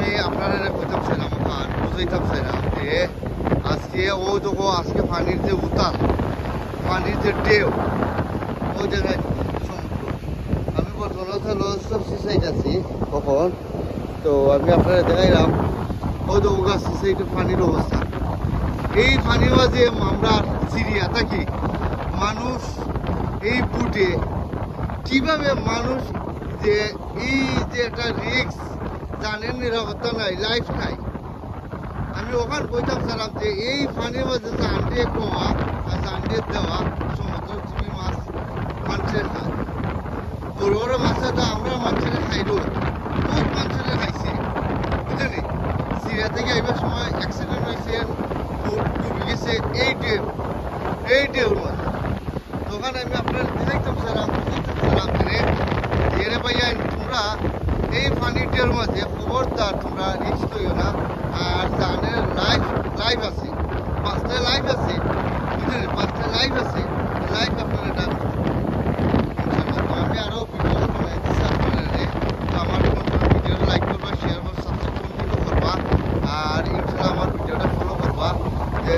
আমি আপনারা কইতাম ছিলাম আর বুঝাইতাম ছিলাম যে আজকে ও যখন আজকে পানির যে উতাল পানির যে ঢেউ ওই জায়গায় সমুদ্র আমি বর্তমানে হলো সবচেয়ে সাইড আছি কখন তো আমি আপনারা দেখাইলাম ওই তো গাছ সাইডে পানির অবস্থা এই পানির মাঝে আমরা সিরিয়া থাকি মানুষ এই বুটে কিভাবে মানুষ যে এই যে একটা রিস্ক জানেন নিরাপত্তা নাই লাইফ নাই আমি ওখানে বইতাম চালাম যে এই পানির মধ্যে জান দিয়ে কোয়া আর জান দিয়ে দেওয়া সমুদ্র তুমি মাছ মানুষের খায় বড় বড় মাছে তো আমরা মানুষের খাইল বহুত মানুষের খাইছে বুঝলেন সিরিয়া থেকে আইবার সময় অ্যাক্সিডেন্ট হয়েছে ডুবে গেছে এই ঢেউর মধ্যে তখন আমি আপনার দেখাইতাম চালাম রে ভাইয়া তোমরা এই পানির ঢেউর মধ্যে খবরদার তোমরা রিস্ক হইও না আর জানের লাইফ আছে 5টা লাইফ আছে বুঝলেন 5টা লাইফ আছে লাইফ আপনারা এটা আমি আরও ভিডিও বানাই দিচ্ছি আপনারা তো আমার ভিডিওটা লাইক করবা শেয়ার করবা সাবস্ক্রাইব করবা আর ইনশাআল্লাহ আমার ভিডিওটা ফলো করবা যে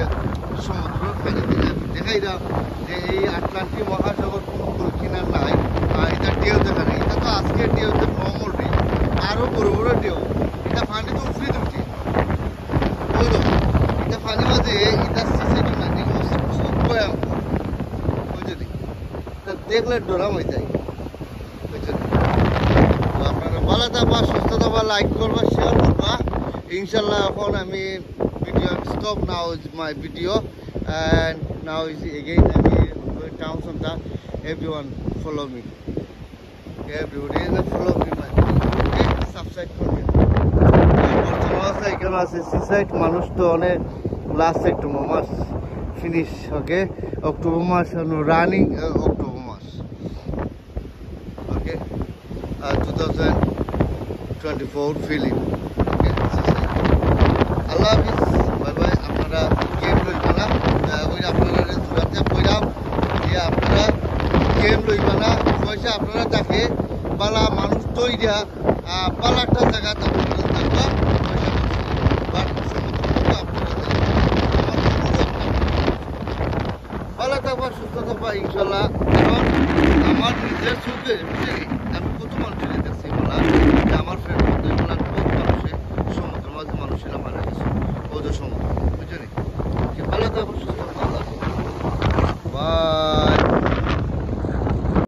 সমুদ্র ফেলে দিলে দেখাই দাও যে এই আটলান্টিক মহাসাগর কোনো কিনার নাই আর এটা ঢেউ দেখা নেই এটা তো আজকে ঢেউ যে নর্মাল ঢেউ আরও বড় বড় ঢেউ এটা পানি তো উঠে উঠে বুঝলো এটা পানি মাঝে এটা সিসিটি না ভয়াঙ্কর বুঝলি এটা দেখলে ডরাম হয়ে যায় বুঝলি তো আপনারা ভালো থাকবা সুস্থ থাকবা লাইক করবা শেয়ার করবা ইনশাল্লাহ এখন আমি video stop now is my video and now is again I'm going down sometime everyone follow me everybody follow me my okay subscribe করবেন বর্তমানে এখানে আছে সিসাইড মানুষ তো অনেক লাস্ট একটু মাস ফিনিশ ওকে অক্টোবর মাস রানিং অক্টোবর মাস ওকে 2024 ফিলিং ওকে আল্লাহ হাফিজ bye bye আপনারা game লইবা না ওই আপনারা জুড়াতে বইলাম যে আপনারা গেম লইবা না পয়সা আপনারা থাকে বালা মানুষ তৈরা বালাটা জায়গা থাকবা ভালো থাকবা সুস্থ থাকবা ইনশাল্লাহ এবং আমার নিজের চোখে আমি কত মানুষের দেখছি বলা যে আমার ফ্রেন্ড বলা বহুত মানুষের সমুদ্র মাঝে মানুষেরা মারা গেছে ওদের সমুদ্র বুঝলি ভালো থাকবা